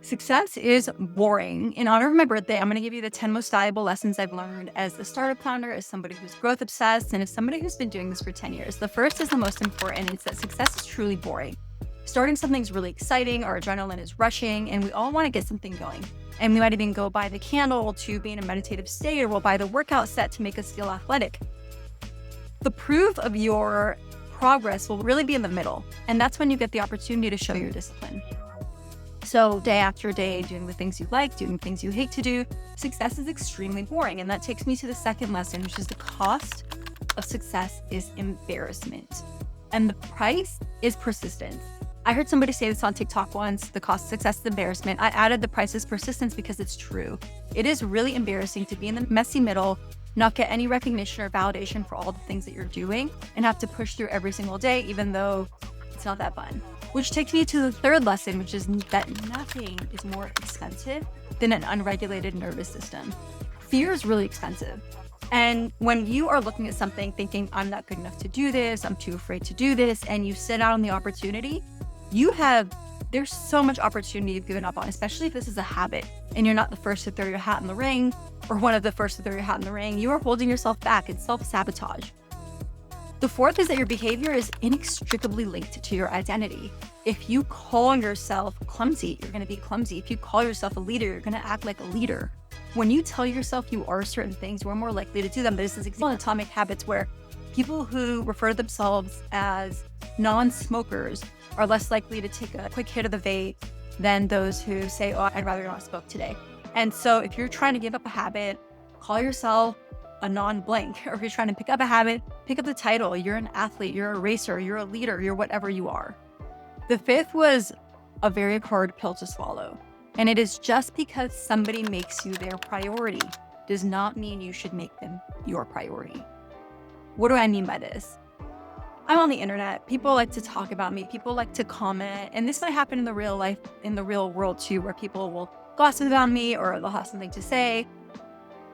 Success is boring. In honor of my birthday, I'm going to give you the 10 most valuable lessons I've learned as a startup founder, as somebody who's growth obsessed, and as somebody who's been doing this for 10 years. The first is the most important. It's that success is truly boring. Starting something's really exciting, our adrenaline is rushing, and we all want to get something going. And we might even go buy the candle to be in a meditative state, or we'll buy the workout set to make us feel athletic. The proof of your progress will really be in the middle. And that's when you get the opportunity to show your discipline. So day after day, doing the things you like, doing things you hate to do, success is extremely boring. And that takes me to the second lesson, which is the cost of success is embarrassment. And the price is persistence. I heard somebody say this on TikTok once, the cost of success is embarrassment. I added the price is persistence because it's true. It is really embarrassing to be in the messy middle, not get any recognition or validation for all the things that you're doing, and have to push through every single day, even though it's not that fun. Which takes me to the third lesson, which is that nothing is more expensive than an unregulated nervous system. Fear is really expensive. And when you are looking at something thinking, I'm not good enough to do this, I'm too afraid to do this, and you sit out on the opportunity, there's so much opportunity you've given up on, especially if this is a habit and you're not the first to throw your hat in the ring or one of the first to throw your hat in the ring. You are holding yourself back. It's self-sabotage. The fourth is that your behavior is inextricably linked to your identity. If you call yourself clumsy, you're going to be clumsy. If you call yourself a leader, you're going to act like a leader. When you tell yourself you are certain things, you're more likely to do them. There's this example in Atomic Habits where people who refer to themselves as non-smokers are less likely to take a quick hit of the vape than those who say, oh, I'd rather not smoke today. And so if you're trying to give up a habit, call yourself a non-blank. Or if you're trying to pick up a habit, pick up the title. You're an athlete, you're a racer, you're a leader, you're whatever you are. The fifth was a very hard pill to swallow. And it is just because somebody makes you their priority does not mean you should make them your priority. What do I mean by this? I'm on the internet. People like to talk about me. People like to comment. And this might happen in the real life, in the real world too, where people will gossip about me or they'll have something to say.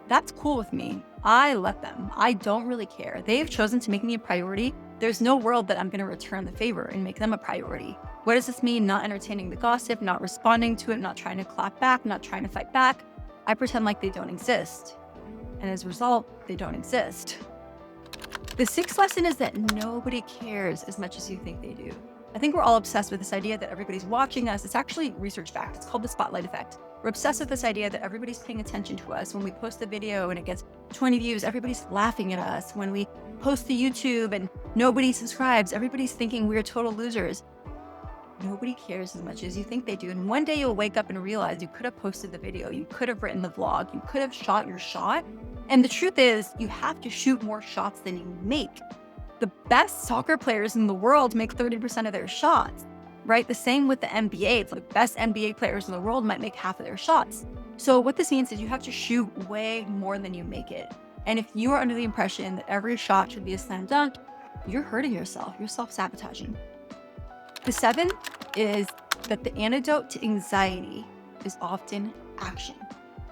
That's cool with me. I let them. I don't really care. They've chosen to make me a priority. There's no world that I'm going to return the favor and make them a priority. What does this mean? Not entertaining the gossip, not responding to it, not trying to clap back, not trying to fight back. I pretend like they don't exist. And as a result, they don't exist. The sixth lesson is that nobody cares as much as you think they do. I think we're all obsessed with this idea that everybody's watching us. It's actually research backed. It's called the spotlight effect. We're obsessed with this idea that everybody's paying attention to us. When we post a video and it gets 20 views, everybody's laughing at us. When we post to YouTube and nobody subscribes, everybody's thinking we're total losers. Nobody cares as much as you think they do. And one day you'll wake up and realize you could have posted the video, you could have written the vlog, you could have shot your shot. And the truth is, you have to shoot more shots than you make. The best soccer players in the world make 30% of their shots, right? The same with the NBA. It's like the best NBA players in the world might make half of their shots. So what this means is you have to shoot way more than you make it. And if you are under the impression that every shot should be a slam dunk, you're hurting yourself. You're self-sabotaging. The seventh is that the antidote to anxiety is often action.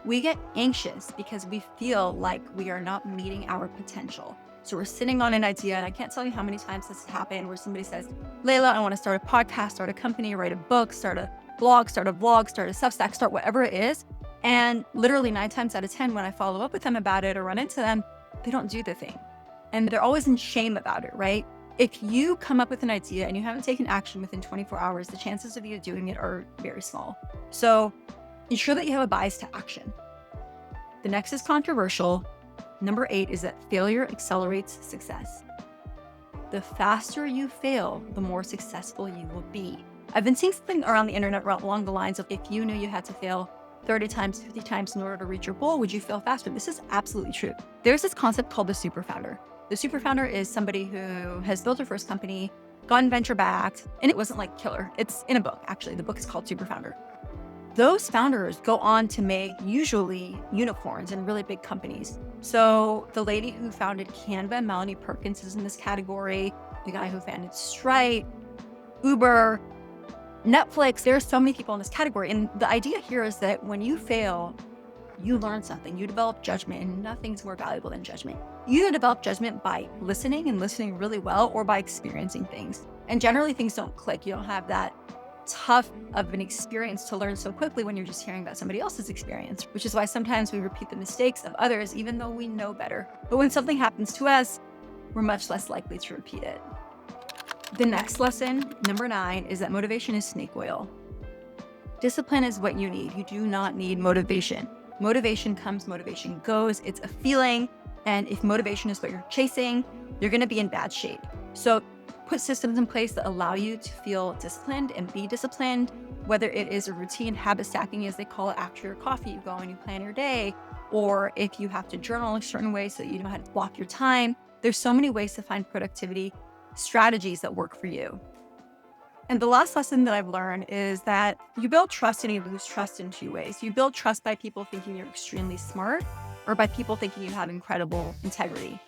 We get anxious because we feel like we are not meeting our potential. So we're sitting on an idea, and I can't tell you how many times this has happened where somebody says, Layla, I want to start a podcast, start a company, write a book, start a blog, start a vlog, start a Substack, start whatever it is. And literally 9 times out of 10, when I follow up with them about it or run into them, they don't do the thing. And they're always in shame about it, right? If you come up with an idea and you haven't taken action within 24 hours, the chances of you doing it are very small. So ensure that you have a bias to action. The next is controversial. Number 8 is that failure accelerates success. The faster you fail, the more successful you will be. I've been seeing something around the internet along the lines of, if you knew you had to fail 30 times, 50 times in order to reach your goal, would you fail faster? This is absolutely true. There's this concept called the super founder. The super founder is somebody who has built their first company, gotten venture backed, and it wasn't like killer. It's in a book, actually. The book is called Super Founder. Those founders go on to make usually unicorns and really big companies. So the lady who founded Canva, Melanie Perkins, is in this category. The guy who founded Stripe, Uber, Netflix, there are so many people in this category. And the idea here is that when you fail, you learn something, you develop judgment, and nothing's more valuable than judgment. You either develop judgment by listening and listening really well, or by experiencing things. And generally things don't click. You don't have that tough of an experience to learn so quickly when you're just hearing about somebody else's experience, which is why sometimes we repeat the mistakes of others, even though we know better. But when something happens to us, we're much less likely to repeat it. The next lesson, number 9, is that motivation is snake oil. Discipline is what you need. You do not need motivation. Motivation comes, motivation goes. It's a feeling. And if motivation is what you're chasing, you're going to be in bad shape. So put systems in place that allow you to feel disciplined and be disciplined, whether it is a routine habit stacking, as they call it, after your coffee, you go and you plan your day, or if you have to journal a certain way so that you know how to block your time. There's so many ways to find productivity strategies that work for you. And the last lesson that I've learned is that you build trust and you lose trust in 2 ways. You build trust by people thinking you're extremely smart, or by people thinking you have incredible integrity.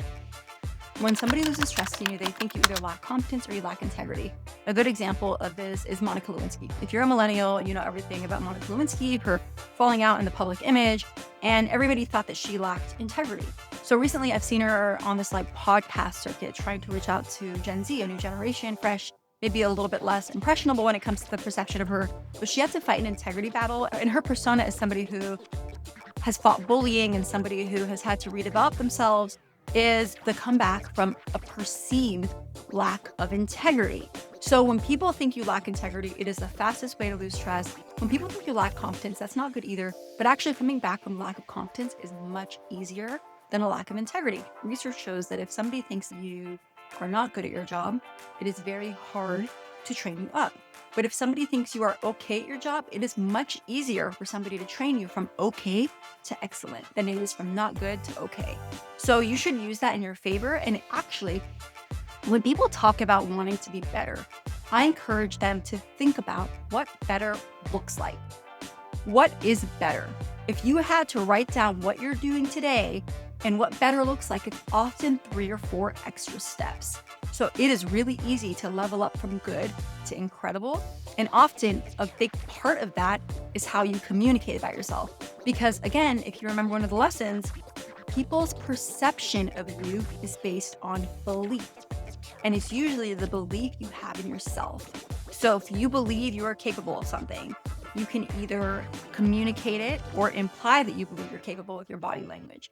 When somebody loses trust in you, they think you either lack competence or you lack integrity. A good example of this is Monica Lewinsky. If you're a millennial, you know everything about Monica Lewinsky, her falling out in the public image, and everybody thought that she lacked integrity. So recently I've seen her on this podcast circuit trying to reach out to Gen Z, a new generation, fresh, maybe a little bit less impressionable when it comes to the perception of her. But she had to fight an integrity battle, and her persona is somebody who has fought bullying and somebody who has had to redevelop themselves, is the comeback from a perceived lack of integrity. So when people think you lack integrity, it is the fastest way to lose trust. When people think you lack competence, that's not good either. But actually coming back from lack of competence is much easier than a lack of integrity. Research shows that if somebody thinks you are not good at your job, it is very hard to train you up. But if somebody thinks you are okay at your job, it is much easier for somebody to train you from okay to excellent than it is from not good to okay. So you should use that in your favor. And actually, when people talk about wanting to be better, I encourage them to think about what better looks like. What is better? If you had to write down what you're doing today and what better looks like, it's often 3 or 4 extra steps. So it is really easy to level up from good to incredible. And often a big part of that is how you communicate about yourself. Because again, if you remember one of the lessons, people's perception of you is based on belief. And it's usually the belief you have in yourself. So if you believe you are capable of something, you can either communicate it or imply that you believe you're capable with your body language.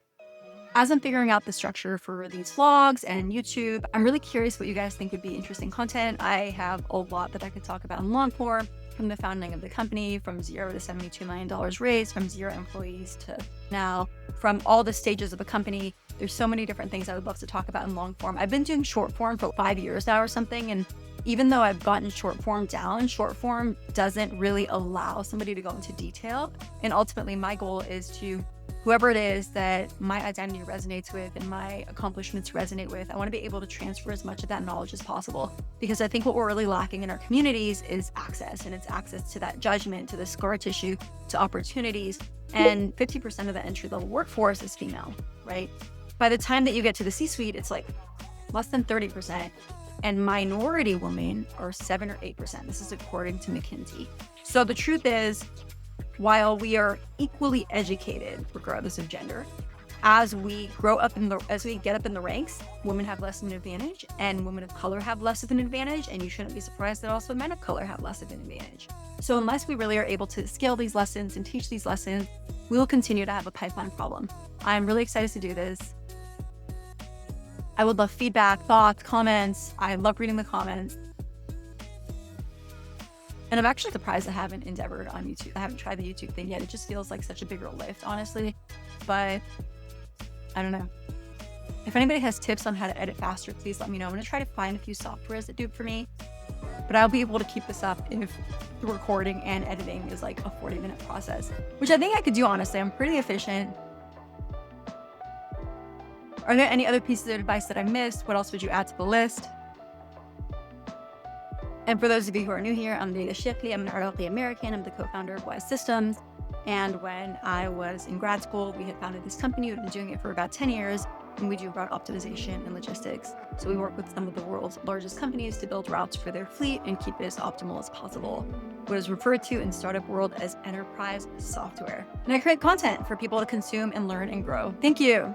As I'm figuring out the structure for these vlogs and YouTube, I'm really curious what you guys think would be interesting content. I have a lot that I could talk about in long form, from the founding of the company, from 0 to $72 million raised, from 0 employees to now, from all the stages of the company. There's so many different things I would love to talk about in long form. I've been doing short form for 5 years now or something, and even though I've gotten short form down, short form doesn't really allow somebody to go into detail. And ultimately, my goal is to whoever it is that my identity resonates with and my accomplishments resonate with, I want to be able to transfer as much of that knowledge as possible. Because I think what we're really lacking in our communities is access, and it's access to that judgment, to the scar tissue, to opportunities. And 50% of the entry-level workforce is female, right? By the time that you get to the C-suite, it's like less than 30%. And minority women are 7 or 8%. This is according to McKinsey. So the truth is, while we are equally educated, regardless of gender, as we get up in the ranks, women have less of an advantage, and women of color have less of an advantage, and you shouldn't be surprised that also men of color have less of an advantage. So unless we really are able to scale these lessons and teach these lessons, we will continue to have a pipeline problem. I'm really excited to do this. I would love feedback, thoughts, comments. I love reading the comments. And I'm actually surprised I haven't endeavored on YouTube. I haven't tried the YouTube thing yet. It just feels like such a bigger lift, honestly. But I don't know. If anybody has tips on how to edit faster, please let me know. I'm going to try to find a few softwares that do it for me. But I'll be able to keep this up if the recording and editing is like a 40-minute process, which I think I could do, honestly. I'm pretty efficient. Are there any other pieces of advice that I missed? What else would you add to the list? And for those of you who are new here, I'm Dana Shipley. I'm an Iraqi American. I'm the co-founder of Wise Systems. And when I was in grad school, we had founded this company. We've been doing it for about 10 years, and we do route optimization and logistics. So we work with some of the world's largest companies to build routes for their fleet and keep it as optimal as possible. What is referred to in startup world as enterprise software. And I create content for people to consume and learn and grow. Thank you.